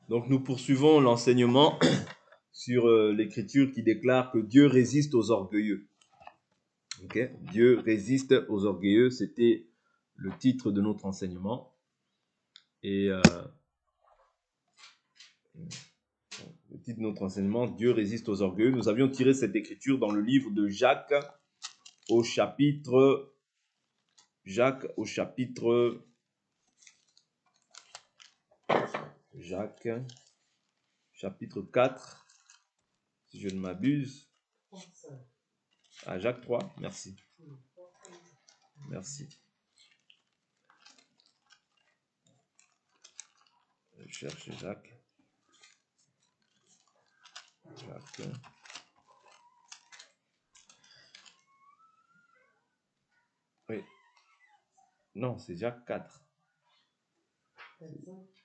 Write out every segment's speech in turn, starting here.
Donc nous poursuivons l'enseignement sur l'écriture qui déclare que Dieu résiste aux orgueilleux. Okay? Dieu résiste aux orgueilleux, c'était le titre de notre enseignement. Et le titre de notre enseignement, Dieu résiste aux orgueilleux. Nous avions tiré cette écriture dans le livre de Jacques au chapitre 4, si je ne m'abuse. Ah, Jacques 3, merci. Merci. Je cherche Jacques. Oui. Non, c'est Jacques 4.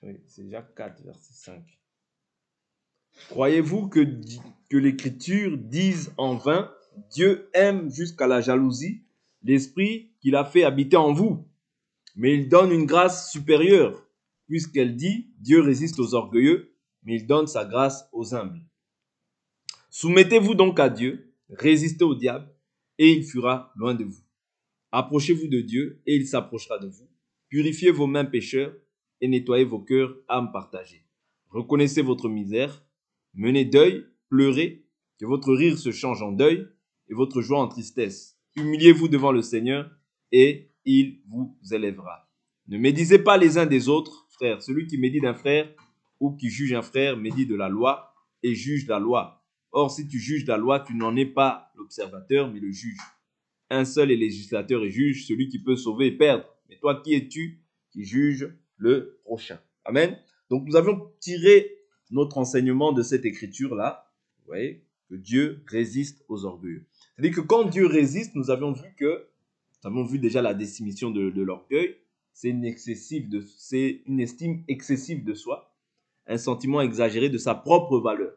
Oui, c'est Jacques 4, verset 5. Croyez-vous que l'Écriture dise en vain, Dieu aime jusqu'à la jalousie l'esprit qu'il a fait habiter en vous, mais il donne une grâce supérieure, puisqu'elle dit, Dieu résiste aux orgueilleux, mais il donne sa grâce aux humbles. Soumettez-vous donc à Dieu, résistez au diable, et il fuira loin de vous. Approchez-vous de Dieu, et il s'approchera de vous. Purifiez vos mains pécheurs, et nettoyez vos cœurs âmes partagées. Reconnaissez votre misère, menez deuil, pleurez, que votre rire se change en deuil, et votre joie en tristesse. Humiliez-vous devant le Seigneur, et il vous élèvera. Ne médisez pas les uns des autres, frères. Celui qui médit d'un frère, ou qui juge un frère, médit de la loi, et juge la loi. Or, si tu juges la loi, tu n'en es pas l'observateur, mais le juge. Un seul est législateur et juge, celui qui peut sauver et perdre. Mais toi, qui es-tu qui juge le prochain? Amen. Donc, nous avions tiré notre enseignement de cette écriture-là. Vous voyez, que Dieu résiste aux orgueilleux. C'est-à-dire que quand Dieu résiste, nous avons vu déjà la définition de l'orgueil. C'est une estime excessive de soi, un sentiment exagéré de sa propre valeur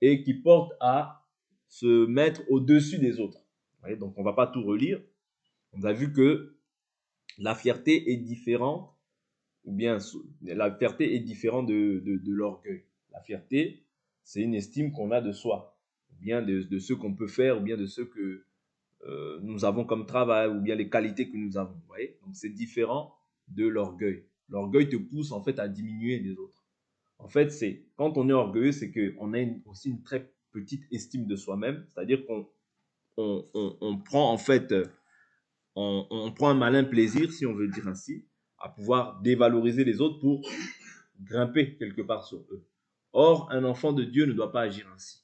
et qui porte à se mettre au-dessus des autres. Voyez, donc on ne va pas tout relire. On a vu que la fierté est différente, ou bien la fierté est différente de l'orgueil. La fierté, c'est une estime qu'on a de soi, ou bien de ce qu'on peut faire, ou bien de ce que nous avons comme travail, ou bien les qualités que nous avons. Vous voyez, donc c'est différent de l'orgueil. L'orgueil te pousse en fait à diminuer les autres. En fait, quand on est orgueilleux, c'est qu'on a aussi une très petite estime de soi-même, c'est-à-dire qu'on prend en fait, on prend un malin plaisir, si on veut dire ainsi, à pouvoir dévaloriser les autres pour grimper quelque part sur eux. Or, un enfant de Dieu ne doit pas agir ainsi.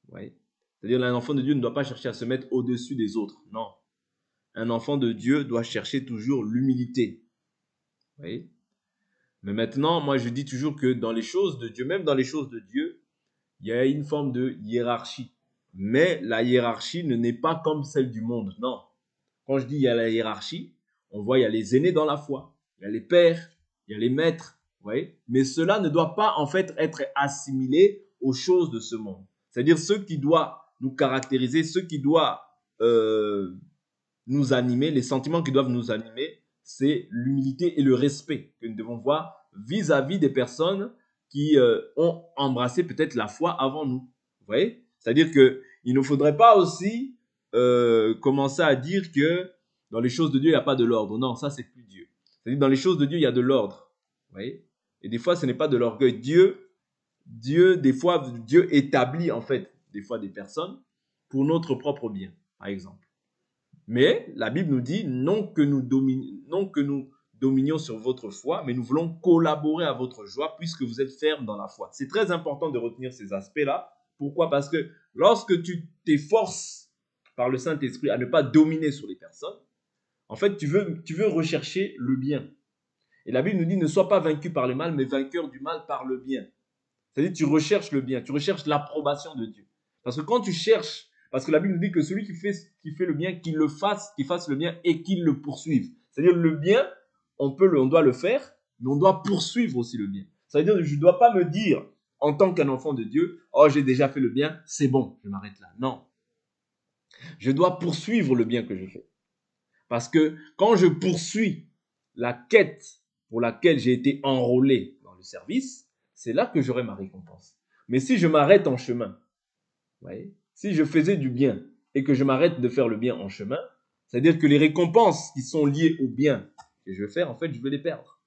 Vous voyez? C'est-à-dire, un enfant de Dieu ne doit pas chercher à se mettre au-dessus des autres. Non. Un enfant de Dieu doit chercher toujours l'humilité. Vous voyez? Mais maintenant, moi, je dis toujours que dans les choses de Dieu, même dans les choses de Dieu, il y a une forme de hiérarchie. Mais la hiérarchie ne n'est pas comme celle du monde. Non. Quand je dis il y a la hiérarchie, on voit il y a les aînés dans la foi, il y a les pères, il y a les maîtres. Vous voyez? Mais cela ne doit pas en fait être assimilé aux choses de ce monde. C'est-à-dire ce qui doit nous caractériser, ce qui doit nous animer, les sentiments qui doivent nous animer, c'est l'humilité et le respect que nous devons voir vis-à-vis des personnes qui ont embrassé peut-être la foi avant nous. Vous voyez? C'est-à-dire qu'il ne faudrait pas aussi commencer à dire que dans les choses de Dieu, il n'y a pas de l'ordre. Non, ça, c'est plus Dieu. C'est-à-dire dans les choses de Dieu, il y a de l'ordre. Vous voyez? Et des fois, ce n'est pas de l'orgueil. Des fois, Dieu établit en fait des fois des personnes pour notre propre bien, par exemple. Mais la Bible nous dit non que nous dominions sur votre foi, mais nous voulons collaborer à votre joie puisque vous êtes fermes dans la foi. C'est très important de retenir ces aspects-là. Pourquoi? Parce que lorsque tu t'efforces par le Saint-Esprit à ne pas dominer sur les personnes, en fait, tu veux rechercher le bien. Et la Bible nous dit ne sois pas vaincu par le mal, mais vainqueur du mal par le bien. C'est-à-dire tu recherches le bien, tu recherches l'approbation de Dieu. Parce que quand tu cherches, parce que la Bible nous dit que celui qui fait le bien, qu'il fasse le bien et qu'il le poursuive. C'est-à-dire le bien, on doit le faire, mais on doit poursuivre aussi le bien. C'est-à-dire que je ne dois pas me dire, en tant qu'un enfant de Dieu, oh j'ai déjà fait le bien, c'est bon, je m'arrête là. Non. Je dois poursuivre le bien que je fais. Parce que quand je poursuis la quête pour laquelle j'ai été enrôlé dans le service, c'est là que j'aurai ma récompense. Mais si je m'arrête en chemin, vous voyez, si je faisais du bien et que je m'arrête de faire le bien en chemin, c'est-à-dire que les récompenses qui sont liées au bien que je vais faire, en fait, je vais les perdre.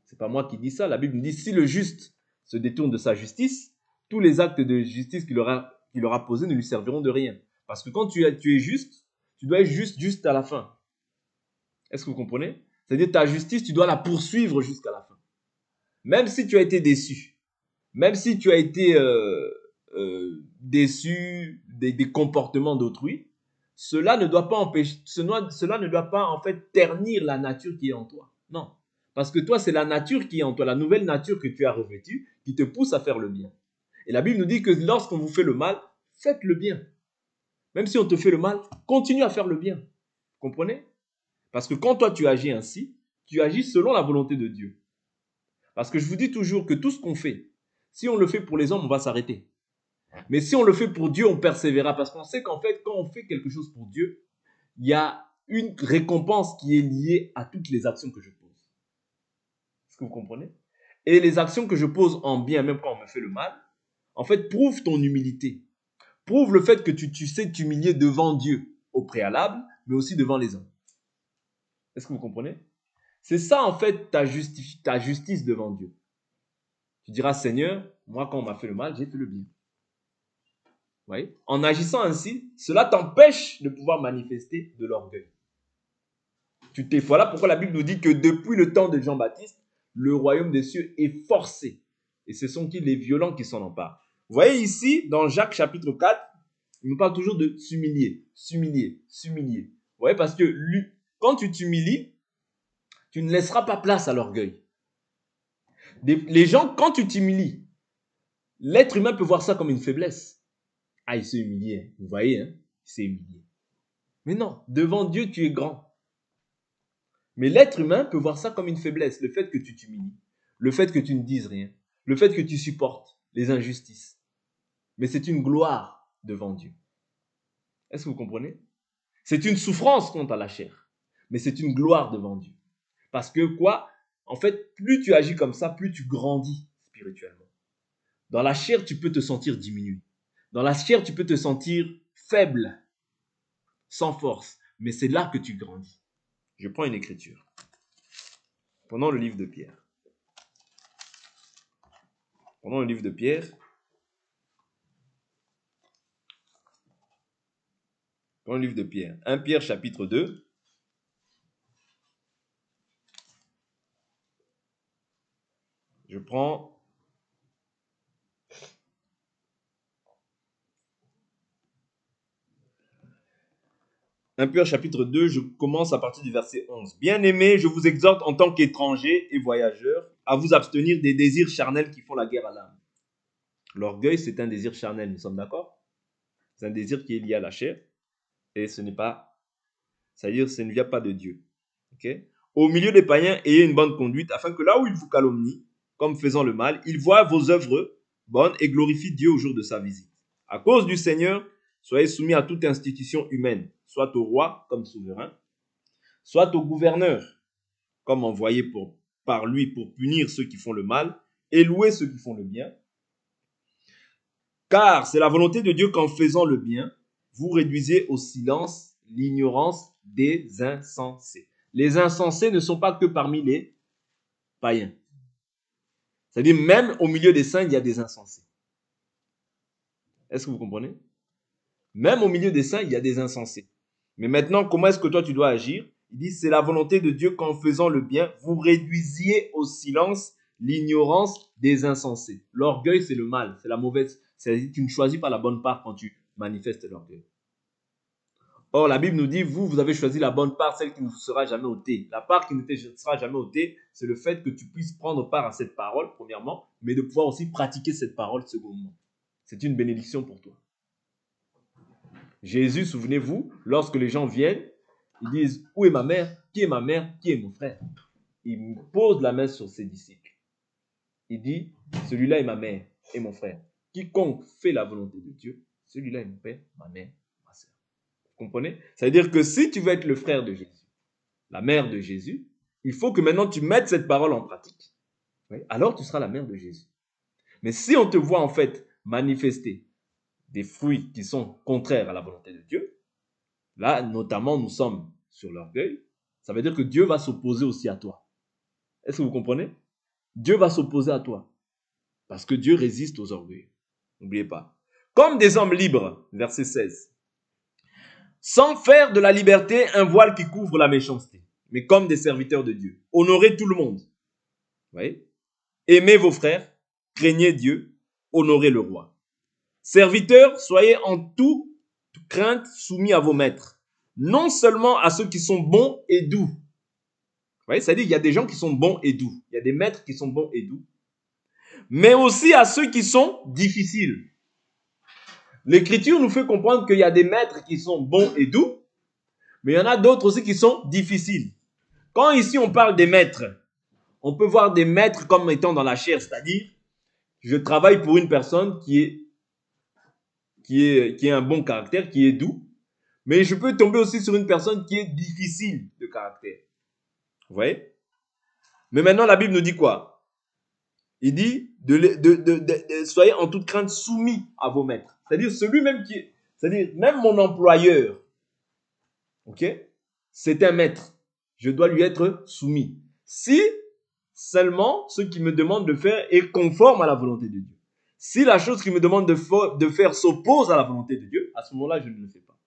C'est pas moi qui dis ça. La Bible me dit, si le juste se détourne de sa justice, tous les actes de justice qu'il aura posés ne lui serviront de rien. Parce que quand tu es juste, tu dois être juste à la fin. Est-ce que vous comprenez? C'est-à-dire ta justice, tu dois la poursuivre jusqu'à la fin. Même si tu as été déçu, même si tu as été déçu des comportements d'autrui, cela ne doit pas empêcher, cela ne doit pas en fait ternir la nature qui est en toi. Non. Parce que toi, c'est la nature qui est en toi, la nouvelle nature que tu as revêtue, qui te pousse à faire le bien. Et la Bible nous dit que lorsqu'on vous fait le mal, faites le bien. Même si on te fait le mal, continue à faire le bien. Vous comprenez? Parce que quand toi tu agis ainsi, tu agis selon la volonté de Dieu. Parce que je vous dis toujours que tout ce qu'on fait, si on le fait pour les hommes, on va s'arrêter. Mais si on le fait pour Dieu, on persévérera. Parce qu'on sait qu'en fait, quand on fait quelque chose pour Dieu, il y a une récompense qui est liée à toutes les actions que je pose. Est-ce que vous comprenez? Et les actions que je pose en bien, même quand on me fait le mal, en fait, prouvent ton humilité. Prouve le fait que tu sais t'humilier devant Dieu au préalable, mais aussi devant les hommes. Est-ce que vous comprenez? C'est ça, en fait, ta justice devant Dieu. Tu diras, Seigneur, moi, quand on m'a fait le mal, j'ai fait le bien. Vous voyez? En agissant ainsi, cela t'empêche de pouvoir manifester de l'orgueil. Voilà pourquoi la Bible nous dit que depuis le temps de Jean-Baptiste, le royaume des cieux est forcé. Et ce sont qui les violents qui s'en emparent. Vous voyez ici, dans Jacques chapitre 4, il nous parle toujours de s'humilier, s'humilier, s'humilier. Vous voyez, parce que quand tu t'humilies, tu ne laisseras pas place à l'orgueil. Les gens, quand tu t'humilies, l'être humain peut voir ça comme une faiblesse. Ah, il s'est humilié, vous voyez, hein? Il s'est humilié. Mais non, devant Dieu, tu es grand. Mais l'être humain peut voir ça comme une faiblesse, le fait que tu t'humilies, le fait que tu ne dises rien, le fait que tu supportes les injustices. Mais c'est une gloire devant Dieu. Est-ce que vous comprenez? C'est une souffrance contre la chair, mais c'est une gloire devant Dieu. Parce que quoi? En fait, plus tu agis comme ça, plus tu grandis spirituellement. Dans la chair, tu peux te sentir diminué. Dans la chair, tu peux te sentir faible, sans force. Mais c'est là que tu grandis. Je prends une écriture. Prenons le livre de Pierre. Prenons le livre de Pierre. Prenons le livre de Pierre. 1 Pierre chapitre 2. Je prends 1 Pierre chapitre 2, je commence à partir du verset 11. Bien-aimés, je vous exhorte en tant qu'étrangers et voyageurs à vous abstenir des désirs charnels qui font la guerre à l'âme. L'orgueil, c'est un désir charnel, nous sommes d'accord? C'est un désir qui est lié à la chair et ce n'est pas, c'est-à-dire ce ne vient pas de Dieu. Okay? Au milieu des païens, ayez une bonne conduite afin que là où ils vous calomnient, comme faisant le mal, ils voient vos œuvres bonnes et glorifient Dieu au jour de sa visite. À cause du Seigneur, soyez soumis à toute institution humaine, soit au roi comme souverain, soit au gouverneur comme envoyé par lui pour punir ceux qui font le mal et louer ceux qui font le bien. Car c'est la volonté de Dieu qu'en faisant le bien, vous réduisez au silence l'ignorance des insensés. Les insensés ne sont pas que parmi les païens. C'est-à-dire même au milieu des saints, il y a des insensés. Est-ce que vous comprenez? Même au milieu des saints, il y a des insensés. Mais maintenant, comment est-ce que toi tu dois agir? Il dit, c'est la volonté de Dieu qu'en faisant le bien, vous réduisiez au silence l'ignorance des insensés. L'orgueil, c'est le mal, c'est la mauvaise. C'est-à-dire que tu ne choisis pas la bonne part quand tu manifestes l'orgueil. Or, la Bible nous dit, vous avez choisi la bonne part, celle qui ne vous sera jamais ôtée. La part qui ne te sera jamais ôtée, c'est le fait que tu puisses prendre part à cette parole, premièrement, mais de pouvoir aussi pratiquer cette parole, secondement. C'est une bénédiction pour toi. Jésus, souvenez-vous, lorsque les gens viennent, ils disent, où est ma mère? Qui est ma mère? Qui est mon frère? Il pose la main sur ses disciples. Il dit, celui-là est ma mère et mon frère. Quiconque fait la volonté de Dieu, celui-là est mon père, ma mère, ma soeur. Vous comprenez? Ça veut dire que si tu veux être le frère de Jésus, la mère de Jésus, il faut que maintenant tu mettes cette parole en pratique. Oui, alors tu seras la mère de Jésus. Mais si on te voit en fait manifester des fruits qui sont contraires à la volonté de Dieu, là, notamment, nous sommes sur l'orgueil, ça veut dire que Dieu va s'opposer aussi à toi. Est-ce que vous comprenez? Dieu va s'opposer à toi. Parce que Dieu résiste aux orgueils. N'oubliez pas. Comme des hommes libres, verset 16. Sans faire de la liberté un voile qui couvre la méchanceté, mais comme des serviteurs de Dieu. Honorez tout le monde. Vous voyez? Aimez vos frères, craignez Dieu, honorez le roi. Serviteurs, soyez en toute crainte soumis à vos maîtres, non seulement à ceux qui sont bons et doux. Vous voyez, c'est-à-dire qu'il y a des gens qui sont bons et doux. Il y a des maîtres qui sont bons et doux. Mais aussi à ceux qui sont difficiles. L'Écriture nous fait comprendre qu'il y a des maîtres qui sont bons et doux, mais il y en a d'autres aussi qui sont difficiles. Quand ici on parle des maîtres, on peut voir des maîtres comme étant dans la chair, c'est-à-dire je travaille pour une personne qui est un bon caractère, qui est doux, mais je peux tomber aussi sur une personne qui est difficile de caractère. Vous voyez? Mais maintenant la Bible nous dit quoi? Il dit soyez en toute crainte soumis à vos maîtres. C'est-à-dire celui-même c'est-à-dire même mon employeur, ok? C'est un maître. Je dois lui être soumis. Si seulement ce qu'il me demande de faire est conforme à la volonté de Dieu. Si la chose qu'il me demande de faire s'oppose à la volonté de Dieu, à ce moment-là, je ne le fais pas.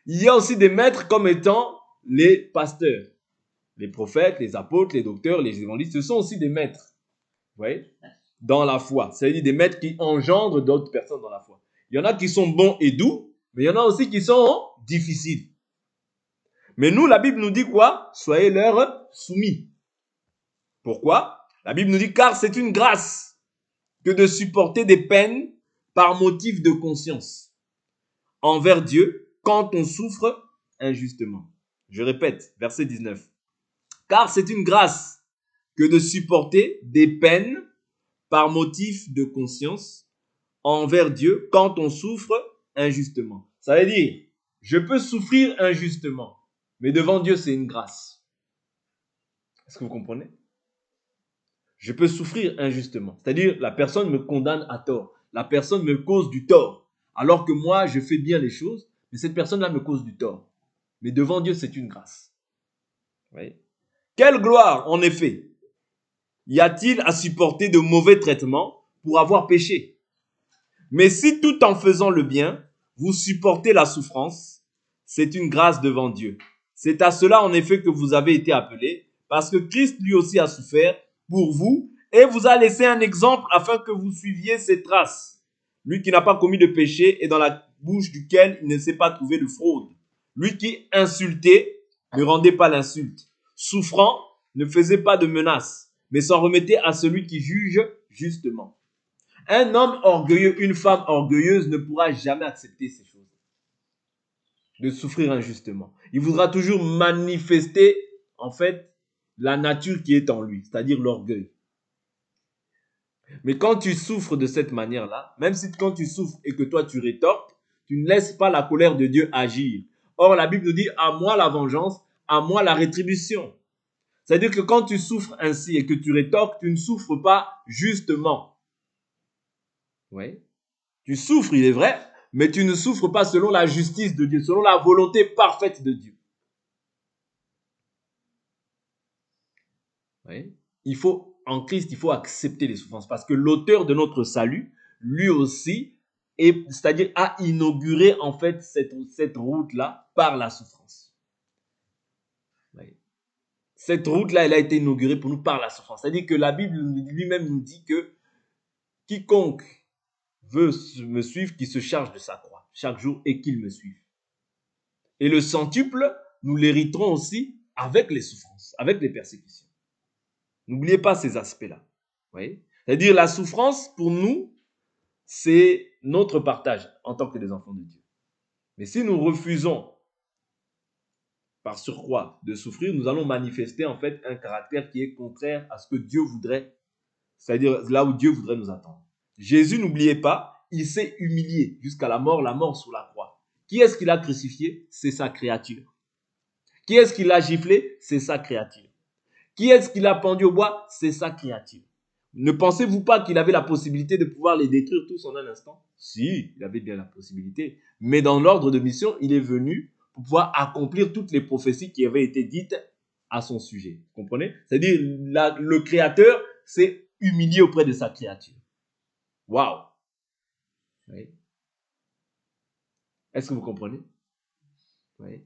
Il y a aussi des maîtres comme étant les pasteurs, les prophètes, les apôtres, les docteurs, les évangélistes. Ce sont aussi des maîtres, vous voyez, dans la foi. C'est-à-dire des maîtres qui engendrent d'autres personnes dans la foi. Il y en a qui sont bons et doux, mais il y en a aussi qui sont difficiles. Mais nous, la Bible nous dit quoi? Soyez leur soumis. Pourquoi? La Bible nous dit car c'est une grâce que de supporter des peines par motif de conscience envers Dieu quand on souffre injustement. Je répète, verset 19. Car c'est une grâce que de supporter des peines par motif de conscience envers Dieu quand on souffre injustement. Ça veut dire, je peux souffrir injustement, mais devant Dieu, c'est une grâce. Est-ce que vous comprenez? Je peux souffrir injustement. C'est-à-dire, la personne me condamne à tort. La personne me cause du tort. Alors que moi, je fais bien les choses, mais cette personne-là me cause du tort. Mais devant Dieu, c'est une grâce. Vous voyez? Quelle gloire, en effet, y a-t-il à supporter de mauvais traitements pour avoir péché? Mais si tout en faisant le bien, vous supportez la souffrance, c'est une grâce devant Dieu. C'est à cela, en effet, que vous avez été appelés, parce que Christ lui aussi a souffert pour vous et vous a laissé un exemple afin que vous suiviez ses traces. Lui qui n'a pas commis de péché et dans la bouche duquel il ne s'est pas trouvé de fraude. Lui qui insultait ne rendait pas l'insulte. Souffrant ne faisait pas de menaces, mais s'en remettait à celui qui juge justement. Un homme orgueilleux, une femme orgueilleuse ne pourra jamais accepter ces choses. De souffrir injustement. Il voudra toujours manifester, en fait, la nature qui est en lui, c'est-à-dire l'orgueil. Mais quand tu souffres de cette manière-là, même si quand tu souffres et que toi tu rétorques, tu ne laisses pas la colère de Dieu agir. Or, la Bible nous dit, à moi la vengeance, à moi la rétribution. C'est-à-dire que quand tu souffres ainsi et que tu rétorques, tu ne souffres pas justement. Oui. Tu souffres, il est vrai, mais tu ne souffres pas selon la justice de Dieu, selon la volonté parfaite de Dieu. Oui. En Christ, il faut accepter les souffrances parce que l'auteur de notre salut, lui aussi, c'est-à-dire a inauguré en fait cette route-là par la souffrance. Oui. Cette route-là, elle a été inaugurée pour nous par la souffrance. C'est-à-dire que la Bible lui-même nous dit que quiconque veut me suivre, qu'il se charge de sa croix chaque jour et qu'il me suive. Et le centuple, nous l'hériterons aussi avec les souffrances, avec les persécutions. N'oubliez pas ces aspects-là. C'est-à-dire la souffrance, pour nous, c'est notre partage en tant que des enfants de Dieu. Mais si nous refusons, par surcroît, de souffrir, nous allons manifester en fait un caractère qui est contraire à ce que Dieu voudrait, c'est-à-dire là où Dieu voudrait nous attendre. Jésus, n'oubliez pas, il s'est humilié jusqu'à la mort sur la croix. Qui est-ce qu'il a crucifié? C'est sa créature. Qui est-ce qu'il a giflé? C'est sa créature. Qui est-ce qu'il a pendu au bois? C'est sa créature. Ne pensez-vous pas qu'il avait la possibilité de pouvoir les détruire tous en un instant? Si, il avait bien la possibilité. Mais dans l'ordre de mission, il est venu pour pouvoir accomplir toutes les prophéties qui avaient été dites à son sujet. Vous comprenez? C'est-à-dire, le Créateur s'est humilié auprès de sa créature. Waouh! Oui. Est-ce que vous comprenez? Oui.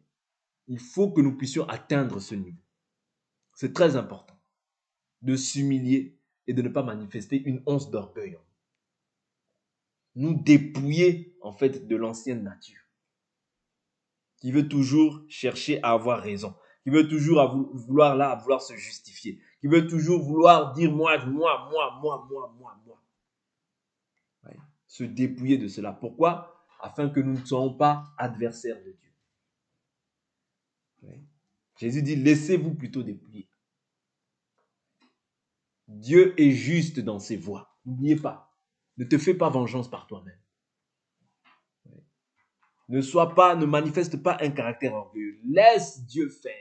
Il faut que nous puissions atteindre ce niveau. C'est très important de s'humilier et de ne pas manifester une once d'orgueil. Nous dépouiller en fait de l'ancienne nature, qui veut toujours chercher à avoir raison, qui veut toujours vouloir se justifier, qui veut toujours vouloir dire moi. Ouais. Se dépouiller de cela. Pourquoi? Afin que nous ne soyons pas adversaires de Dieu. Ouais. Jésus dit, laissez-vous plutôt dépouiller. Dieu est juste dans ses voies. N'oubliez pas. Ne te fais pas vengeance par toi-même. Ouais. Ne manifeste pas un caractère orgueilleux. Laisse Dieu faire.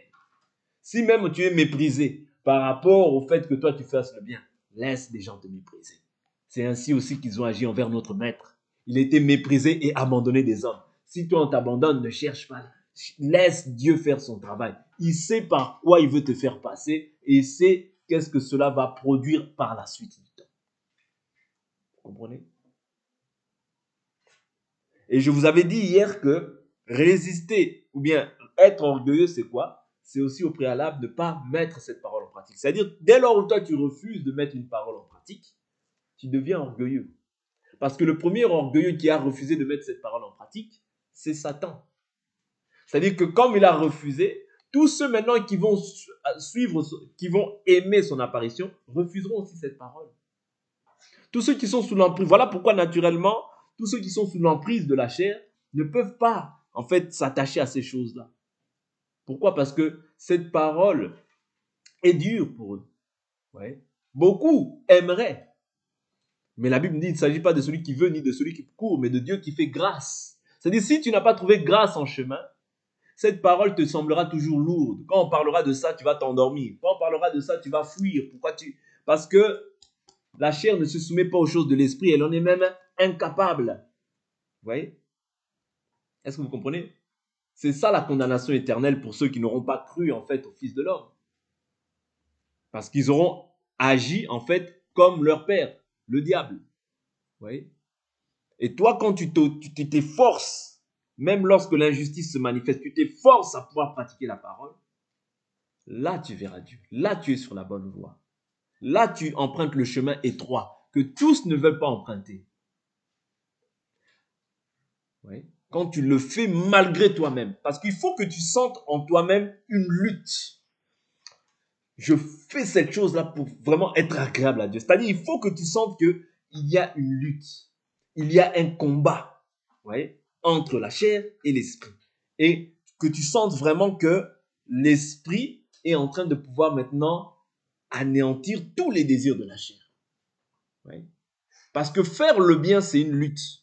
Si même tu es méprisé par rapport au fait que toi tu fasses le bien, laisse les gens te mépriser. C'est ainsi aussi qu'ils ont agi envers notre maître. Il était méprisé et abandonné des hommes. Si toi on t'abandonne, ne cherche pas. Laisse Dieu faire son travail. Il sait par quoi il veut te faire passer et il sait qu'est-ce que cela va produire par la suite du temps. Vous comprenez? Et je vous avais dit hier que résister ou bien être orgueilleux, c'est quoi? C'est aussi au préalable de ne pas mettre cette parole en pratique. C'est-à-dire, dès lors où toi tu refuses de mettre une parole en pratique, tu deviens orgueilleux. Parce que le premier orgueilleux qui a refusé de mettre cette parole en pratique, c'est Satan. C'est-à-dire que comme il a refusé, tous ceux maintenant qui vont suivre, qui vont aimer son apparition, refuseront aussi cette parole. Tous ceux qui sont sous l'emprise, voilà pourquoi naturellement, tous ceux qui sont sous l'emprise de la chair ne peuvent pas, en fait, s'attacher à ces choses-là. Pourquoi? Parce que cette parole est dure pour eux. Ouais. Beaucoup aimeraient. Mais la Bible dit, il ne s'agit pas de celui qui veut ni de celui qui court, mais de Dieu qui fait grâce. C'est-à-dire, si tu n'as pas trouvé grâce en chemin, cette parole te semblera toujours lourde. Quand on parlera de ça, tu vas t'endormir. Quand on parlera de ça, tu vas fuir. Parce que la chair ne se soumet pas aux choses de l'esprit, elle en est même incapable. Vous voyez? Est-ce que vous comprenez? C'est ça la condamnation éternelle pour ceux qui n'auront pas cru en fait au Fils de l'homme. Parce qu'ils auront agi en fait comme leur père, le diable. Vous voyez? Et toi, quand tu t'efforces, même lorsque l'injustice se manifeste, tu t'efforces à pouvoir pratiquer la parole, là tu verras Dieu. Là tu es sur la bonne voie. Là tu empruntes le chemin étroit que tous ne veulent pas emprunter. Oui. Quand tu le fais malgré toi-même. Parce qu'il faut que tu sentes en toi-même une lutte. Je fais cette chose-là pour vraiment être agréable à Dieu. C'est-à-dire, il faut que tu sentes qu'il y a une lutte. Il y a un combat, ouais, entre la chair et l'esprit. Et que tu sentes vraiment que l'esprit est en train de pouvoir maintenant anéantir tous les désirs de la chair. Ouais. Parce que faire le bien, c'est une lutte.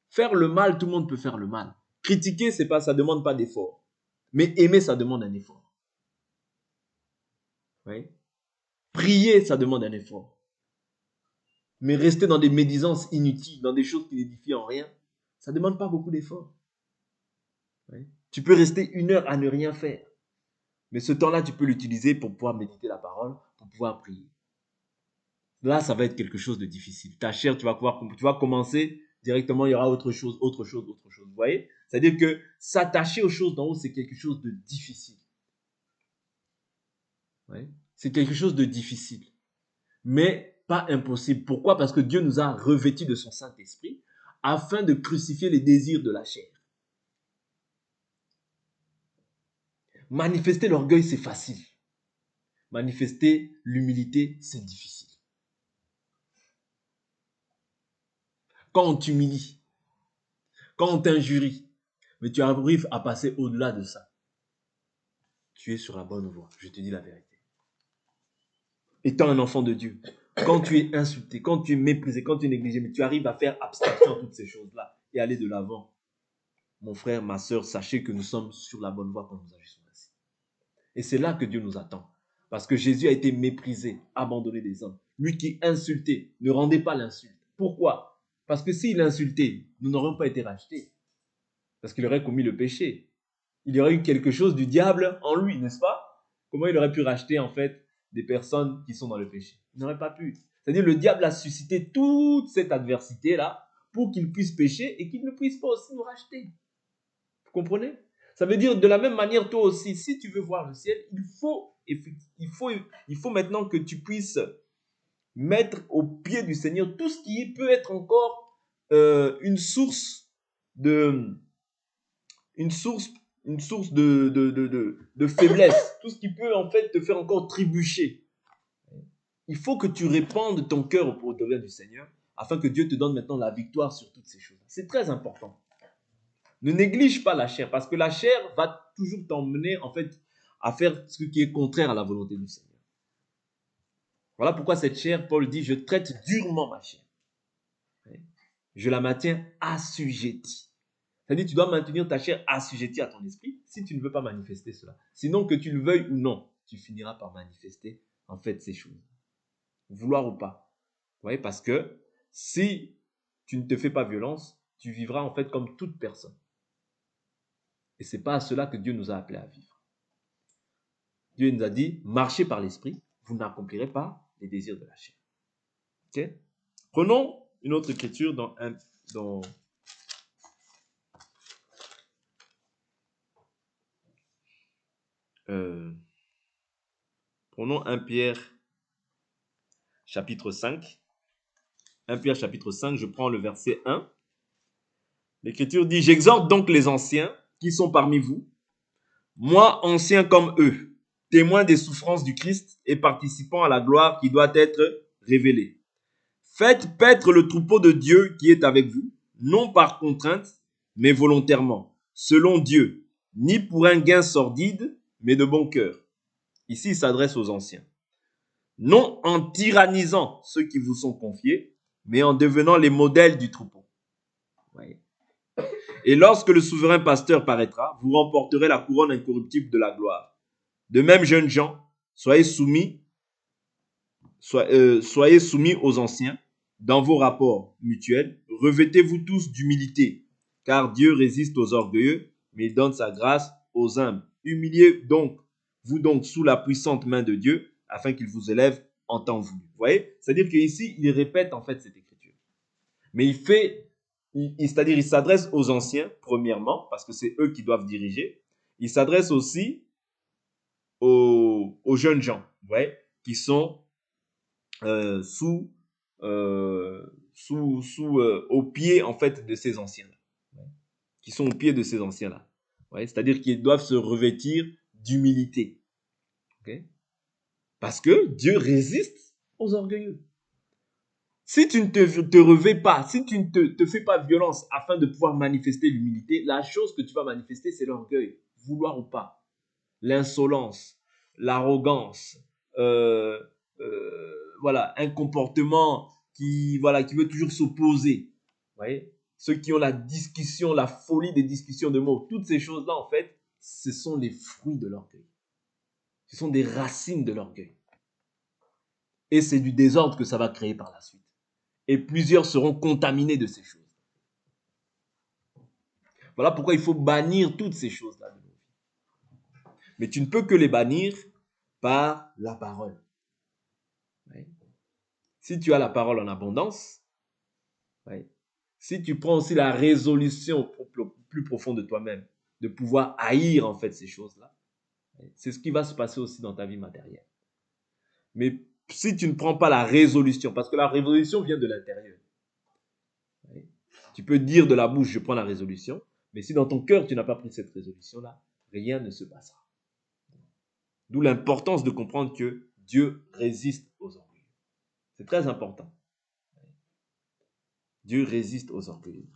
Faire le mal, tout le monde peut faire le mal. Critiquer, ça ne demande pas d'effort. Mais aimer, ça demande un effort. Ouais. Prier, ça demande un effort. Mais rester dans des médisances inutiles, dans des choses qui n'édifient en rien, ça ne demande pas beaucoup d'efforts. Ouais. Tu peux rester 1 heure à ne rien faire. Mais ce temps-là, tu peux l'utiliser pour pouvoir méditer la parole, pour pouvoir prier. Là, ça va être quelque chose de difficile. Ta chair, tu vas commencer directement, il y aura autre chose. Vous voyez? C'est-à-dire que s'attacher aux choses d'en haut, c'est quelque chose de difficile. Ouais. C'est quelque chose de difficile. Mais pas impossible. Pourquoi? Parce que Dieu nous a revêtus de son Saint-Esprit afin de crucifier les désirs de la chair. Manifester l'orgueil, c'est facile. Manifester l'humilité, c'est difficile. Quand on t'humilie, quand on t'injurie, mais tu arrives à passer au-delà de ça, tu es sur la bonne voie. Je te dis la vérité. Étant un enfant de Dieu, quand tu es insulté, quand tu es méprisé, quand tu es négligé, mais tu arrives à faire abstraction de toutes ces choses-là et aller de l'avant, mon frère, ma soeur, sachez que nous sommes sur la bonne voie quand nous agissons ainsi. Et c'est là que Dieu nous attend. Parce que Jésus a été méprisé, abandonné des hommes. Lui qui insultait, ne rendait pas l'insulte. Pourquoi? Parce que s'il insultait, nous n'aurions pas été rachetés. Parce qu'il aurait commis le péché. Il y aurait eu quelque chose du diable en lui, n'est-ce pas? Comment il aurait pu racheter en fait des personnes qui sont dans le péché? Il n'aurait pas pu. C'est-à-dire le diable a suscité toute cette adversité-là pour qu'il puisse pécher et qu'il ne puisse pas aussi nous racheter. Vous comprenez? Ça veut dire de la même manière, toi aussi, si tu veux voir le ciel, il faut maintenant que tu puisses mettre au pied du Seigneur tout ce qui peut être encore une source de une source de faiblesse, tout ce qui peut en fait te faire encore trébucher. Il faut que tu répandes ton cœur au devant du Seigneur afin que Dieu te donne maintenant la victoire sur toutes ces choses. C'est très important. Ne néglige pas la chair parce que la chair va toujours t'emmener en fait à faire ce qui est contraire à la volonté du Seigneur. Voilà pourquoi cette chair, Paul dit, je traite durement ma chair. Je la maintiens assujettie. C'est-à-dire, tu dois maintenir ta chair assujettie à ton esprit si tu ne veux pas manifester cela. Sinon, que tu le veuilles ou non, tu finiras par manifester en fait ces choses. Vouloir ou pas. Vous voyez, parce que si tu ne te fais pas violence, tu vivras en fait comme toute personne. Et ce n'est pas à cela que Dieu nous a appelés à vivre. Dieu nous a dit, marchez par l'esprit, vous n'accomplirez pas les désirs de la chair. Okay? Prenons une autre écriture prenons 1 Pierre chapitre 5. 1 Pierre chapitre 5, je prends le verset 1. L'Écriture dit, j'exhorte donc les anciens qui sont parmi vous, moi ancien comme eux, témoins des souffrances du Christ et participant à la gloire qui doit être révélée. Faites paître le troupeau de Dieu qui est avec vous, non par contrainte, mais volontairement, selon Dieu, ni pour un gain sordide, mais de bon cœur. Ici, il s'adresse aux anciens. Non en tyrannisant ceux qui vous sont confiés, mais en devenant les modèles du troupeau. Ouais. Et lorsque le souverain pasteur paraîtra, vous remporterez la couronne incorruptible de la gloire. De même, jeunes gens, soyez soumis aux anciens dans vos rapports mutuels. Revêtez-vous tous d'humilité, car Dieu résiste aux orgueilleux, mais il donne sa grâce aux humbles. Humiliez vous donc sous la puissante main de Dieu, afin qu'il vous élève en temps voulu. Vous voyez? C'est-à-dire qu'ici, il répète en fait cette écriture. Mais c'est-à-dire il s'adresse aux anciens, premièrement, parce que c'est eux qui doivent diriger. Il s'adresse aussi aux jeunes gens, ouais, qui sont au pied, en fait, de ces anciens-là. Ouais, qui sont au pied de ces anciens-là. Ouais, c'est-à-dire qu'ils doivent se revêtir d'humilité. Okay? Parce que Dieu résiste aux orgueilleux. Si tu ne te revêts pas, si tu ne te fais pas violence afin de pouvoir manifester l'humilité, la chose que tu vas manifester, c'est l'orgueil, vouloir ou pas, l'insolence, l'arrogance, voilà, un comportement qui veut toujours s'opposer. Vous voyez, ceux qui ont la discussion, la folie des discussions de mots, toutes ces choses-là, en fait, ce sont les fruits de l'orgueil. Ce sont des racines de l'orgueil. Et c'est du désordre que ça va créer par la suite. Et plusieurs seront contaminés de ces choses. Voilà pourquoi il faut bannir toutes ces choses-là de nos vies. Mais tu ne peux que les bannir par la parole. Oui. Si tu as la parole en abondance, oui. Si tu prends aussi la résolution plus profonde de toi-même, de pouvoir haïr en fait ces choses-là, oui. C'est ce qui va se passer aussi dans ta vie matérielle. Mais si tu ne prends pas la résolution, parce que la résolution vient de l'intérieur, oui. Tu peux dire de la bouche, je prends la résolution, mais si dans ton cœur tu n'as pas pris cette résolution-là, rien ne se passera. D'où l'importance de comprendre que Dieu résiste aux orgueilleux. C'est très important. Dieu résiste aux orgueilleux.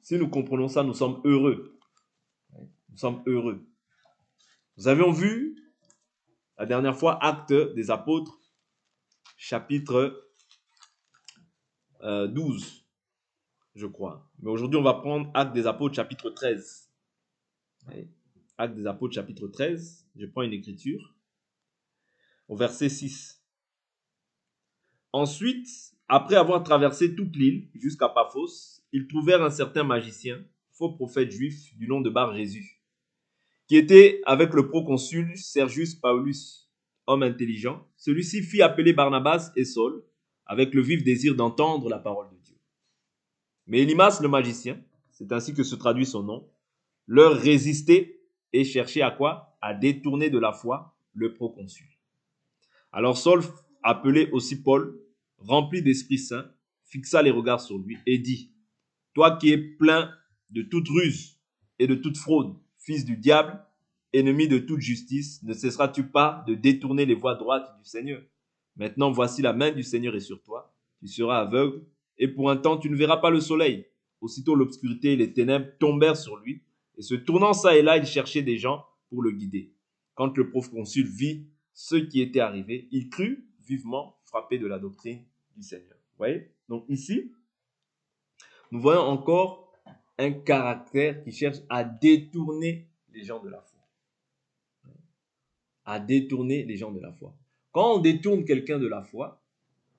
Si nous comprenons ça, nous sommes heureux. Nous sommes heureux. Nous avions vu la dernière fois Actes des Apôtres, chapitre 12, je crois. Mais aujourd'hui, on va prendre Actes des Apôtres, chapitre 13. Actes des Apôtres, chapitre 13. Je prends une écriture. Au verset 6. Ensuite, après avoir traversé toute l'île jusqu'à Paphos, ils trouvèrent un certain magicien, faux prophète juif, du nom de Bar-Jésus, qui était avec le proconsul Sergius Paulus, homme intelligent. Celui-ci fit appeler Barnabas et Saul, avec le vif désir d'entendre la parole de Dieu. Mais Élymas, le magicien, c'est ainsi que se traduit son nom, leur résistait et cherchait à quoi? À détourner de la foi le proconsul. Alors Saul, appelé aussi Paul, rempli d'Esprit Saint, fixa les regards sur lui et dit, « Toi qui es plein de toute ruse et de toute fraude, fils du diable, ennemi de toute justice, ne cesseras-tu pas de détourner les voies droites du Seigneur? Maintenant, voici la main du Seigneur est sur toi, tu seras aveugle, et pour un temps tu ne verras pas le soleil. » Aussitôt l'obscurité et les ténèbres tombèrent sur lui, et se tournant ça et là, il cherchait des gens pour le guider. Quand le proconsul vit ce qui était arrivé, il crut vivement, frappé de la doctrine du Seigneur. Vous voyez? Donc ici, nous voyons encore un caractère qui cherche à détourner les gens de la foi. À détourner les gens de la foi. Quand on détourne quelqu'un de la foi,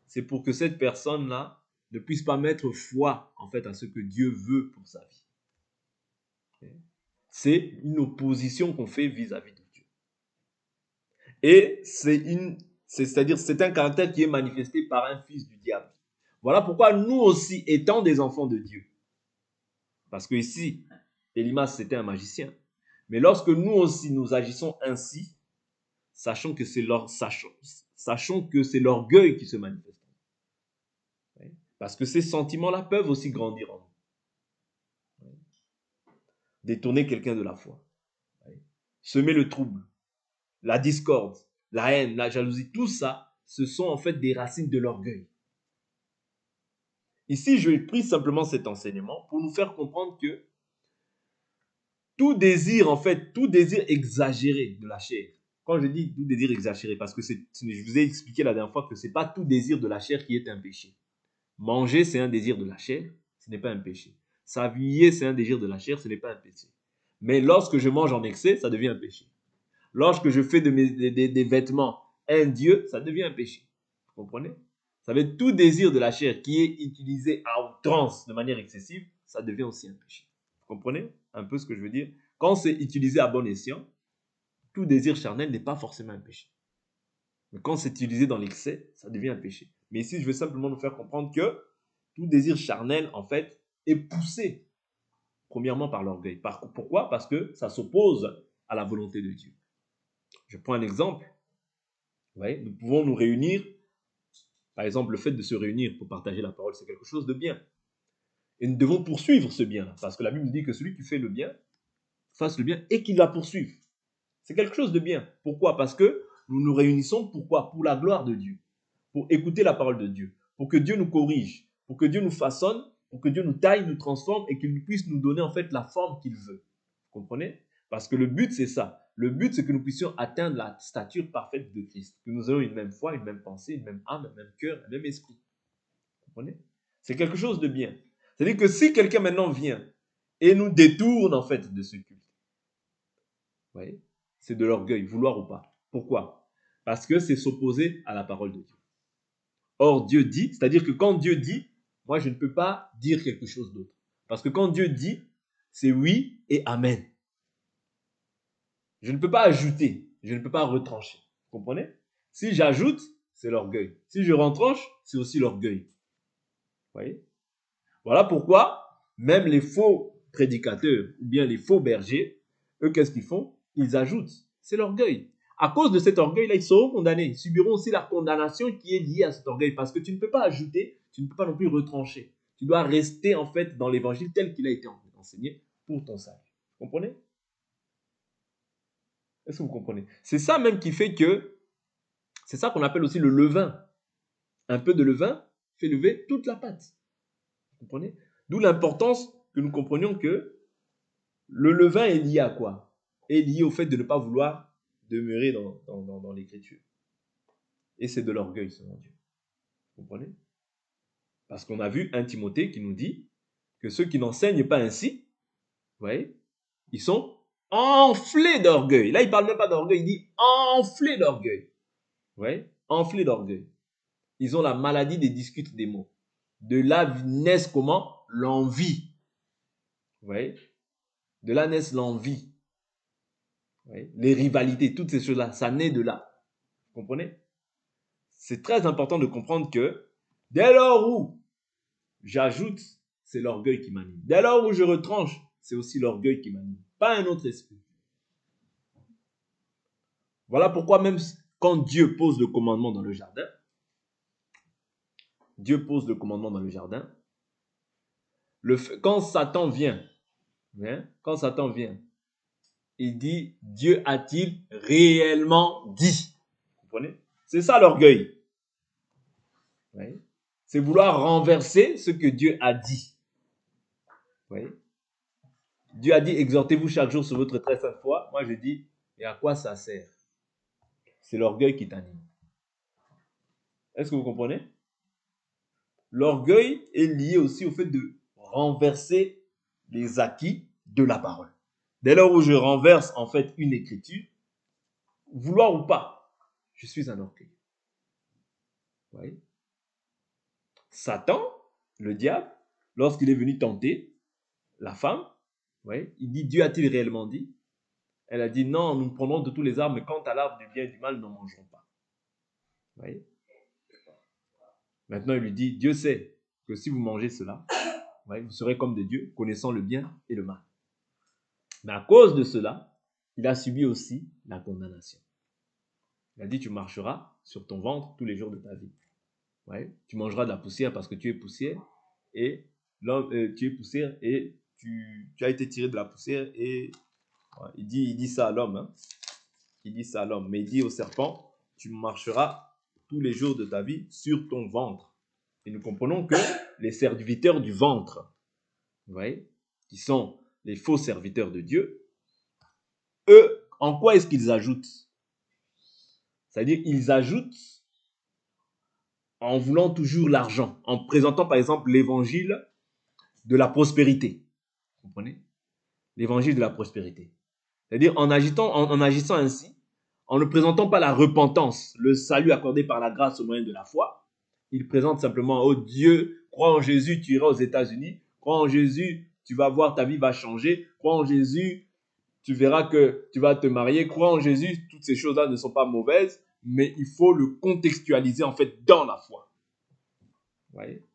c'est pour que cette personne-là ne puisse pas mettre foi en fait à ce que Dieu veut pour sa vie. C'est une opposition qu'on fait vis-à-vis de Dieu. Et c'est-à-dire c'est un caractère qui est manifesté par un fils du diable. Voilà pourquoi nous aussi, étant des enfants de Dieu, parce que ici, Élymas c'était un magicien, mais lorsque nous aussi nous agissons ainsi, sachons que c'est l'orgueil qui se manifeste. Parce que ces sentiments-là peuvent aussi grandir en nous. Détourner quelqu'un de la foi. Semer le trouble, la discorde, la haine, la jalousie, tout ça, ce sont en fait des racines de l'orgueil. Ici, je pris simplement cet enseignement pour nous faire comprendre que tout désir, en fait, tout désir exagéré de la chair, quand je dis tout désir exagéré, parce que je vous ai expliqué la dernière fois que ce n'est pas tout désir de la chair qui est un péché. Manger, c'est un désir de la chair, ce n'est pas un péché. S'habiller, c'est un désir de la chair, ce n'est pas un péché. Mais lorsque je mange en excès, ça devient un péché. Lorsque je fais des vêtements un dieu, ça devient un péché. Vous comprenez? Ça veut dire tout désir de la chair qui est utilisé à outrance de manière excessive, ça devient aussi un péché. Vous comprenez un peu ce que je veux dire? Quand c'est utilisé à bon escient, tout désir charnel n'est pas forcément un péché. Mais quand c'est utilisé dans l'excès, ça devient un péché. Mais ici, je veux simplement nous faire comprendre que tout désir charnel, en fait, est poussé, premièrement, par l'orgueil. Pourquoi? Parce que ça s'oppose à la volonté de Dieu. Je prends un exemple. Vous voyez, nous pouvons nous réunir. Par exemple, le fait de se réunir pour partager la parole, c'est quelque chose de bien. Et nous devons poursuivre ce bien-là. Parce que la Bible nous dit que celui qui fait le bien, fasse le bien et qu'il la poursuive. C'est quelque chose de bien. Pourquoi? Parce que nous nous réunissons pourquoi? Pour la gloire de Dieu. Pour écouter la parole de Dieu. Pour que Dieu nous corrige. Pour que Dieu nous façonne. Pour que Dieu nous taille, nous transforme et qu'il puisse nous donner en fait la forme qu'il veut. Vous comprenez? Parce que le but, c'est ça. Le but, c'est que nous puissions atteindre la stature parfaite de Christ. Que nous ayons une même foi, une même pensée, une même âme, un même cœur, un même esprit. Vous comprenez? C'est quelque chose de bien. C'est-à-dire que si quelqu'un maintenant vient et nous détourne en fait de ce culte, vous voyez, c'est de l'orgueil, vouloir ou pas. Pourquoi? Parce que c'est s'opposer à la parole de Dieu. Or, Dieu dit, c'est-à-dire que quand Dieu dit, moi je ne peux pas dire quelque chose d'autre. Parce que quand Dieu dit, c'est oui et amen. Je ne peux pas ajouter, je ne peux pas retrancher. Vous comprenez? Si j'ajoute, c'est l'orgueil. Si je retranche, c'est aussi l'orgueil. Vous voyez? Voilà pourquoi même les faux prédicateurs ou bien les faux bergers, eux, qu'est-ce qu'ils font? Ils ajoutent. C'est l'orgueil. À cause de cet orgueil-là, ils seront condamnés. Ils subiront aussi la condamnation qui est liée à cet orgueil parce que tu ne peux pas ajouter, tu ne peux pas non plus retrancher. Tu dois rester en fait dans l'évangile tel qu'il a été enseigné pour ton salut. Vous comprenez? Est-ce que vous comprenez? C'est ça même qui fait que, c'est ça qu'on appelle aussi le levain. Un peu de levain fait lever toute la pâte. Vous comprenez? D'où l'importance que nous comprenions que le levain est lié à quoi? Est lié au fait de ne pas vouloir demeurer dans l'écriture. Et c'est de l'orgueil, selon Dieu. Vous comprenez? Parce qu'on a vu un Timothée qui nous dit que ceux qui n'enseignent pas ainsi, vous voyez, ils sont enflés d'orgueil. Là, il ne parle même pas d'orgueil, il dit enflés d'orgueil. Ouais, enflés d'orgueil. Ils ont la maladie des disputes des mots. De là naissent comment? L'envie. Vous voyez? De là naissent l'envie. Les rivalités, toutes ces choses-là, ça naît de là. Vous comprenez? C'est très important de comprendre que dès lors où j'ajoute, c'est l'orgueil qui m'anime. Dès lors où je retranche, c'est aussi l'orgueil qui m'anime. Pas un autre esprit. Voilà pourquoi même quand Dieu pose le commandement dans le jardin, quand Satan vient, il dit, Dieu a-t-il réellement dit? Vous comprenez? C'est ça l'orgueil. Oui. C'est vouloir renverser ce que Dieu a dit. Oui. Dieu a dit, exhortez-vous chaque jour sur votre très sainte foi. Moi, je dis, et à quoi ça sert? C'est l'orgueil qui t'anime. Est-ce que vous comprenez? L'orgueil est lié aussi au fait de renverser les acquis de la parole. Dès lors où je renverse en fait une écriture, vouloir ou pas, je suis un orgueil. Oui. Satan, le diable, lorsqu'il est venu tenter la femme, oui, il dit, Dieu a-t-il réellement dit? Elle a dit, non, nous prendrons de tous les arbres, mais quant à l'arbre du bien et du mal, nous n'en mangerons pas. Oui. Maintenant, il lui dit, Dieu sait que si vous mangez cela, oui, vous serez comme des dieux, connaissant le bien et le mal. Mais à cause de cela, il a subi aussi la condamnation. Il a dit, tu marcheras sur ton ventre tous les jours de ta vie. Ouais. Tu mangeras de la poussière parce que tu es poussière et tu es poussière et tu as été tiré de la poussière et ouais, il dit ça à l'homme. Hein. Il dit ça à l'homme. Mais il dit au serpent, tu marcheras tous les jours de ta vie sur ton ventre. Et nous comprenons que les serviteurs du ventre, vous voyez, qui sont les faux serviteurs de Dieu, eux, en quoi est-ce qu'ils ajoutent? C'est-à-dire, ils ajoutent en voulant toujours l'argent, en présentant par exemple l'évangile de la prospérité. Vous comprenez? L'évangile de la prospérité. C'est-à-dire en agissant ainsi, en ne présentant pas la repentance, le salut accordé par la grâce au moyen de la foi, ils présentent simplement, oh Dieu, crois en Jésus, tu iras aux États-Unis, crois en Jésus, tu vas voir, ta vie va changer, crois en Jésus, tu verras que tu vas te marier, crois en Jésus, toutes ces choses-là ne sont pas mauvaises, mais il faut le contextualiser en fait dans la foi. Vous voyez?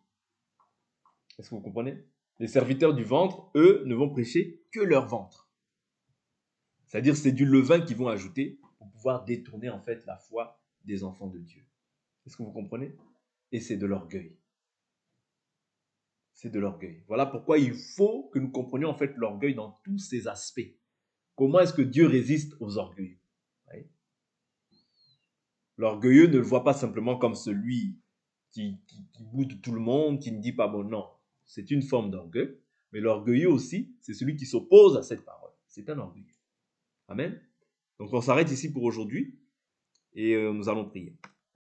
Est-ce que vous comprenez? Les serviteurs du ventre, eux, ne vont prêcher que leur ventre. C'est-à-dire c'est du levain qu'ils vont ajouter pour pouvoir détourner en fait la foi des enfants de Dieu. Est-ce que vous comprenez? Et c'est de l'orgueil. C'est de l'orgueil. Voilà pourquoi il faut que nous comprenions en fait l'orgueil dans tous ses aspects. Comment est-ce que Dieu résiste aux orgueilleux? Oui. L'orgueilleux ne le voit pas simplement comme celui qui boude tout le monde, qui ne dit pas bon non. C'est une forme d'orgueil. Mais l'orgueilleux aussi, c'est celui qui s'oppose à cette parole. C'est un orgueilleux. Amen. Donc on s'arrête ici pour aujourd'hui et nous allons prier.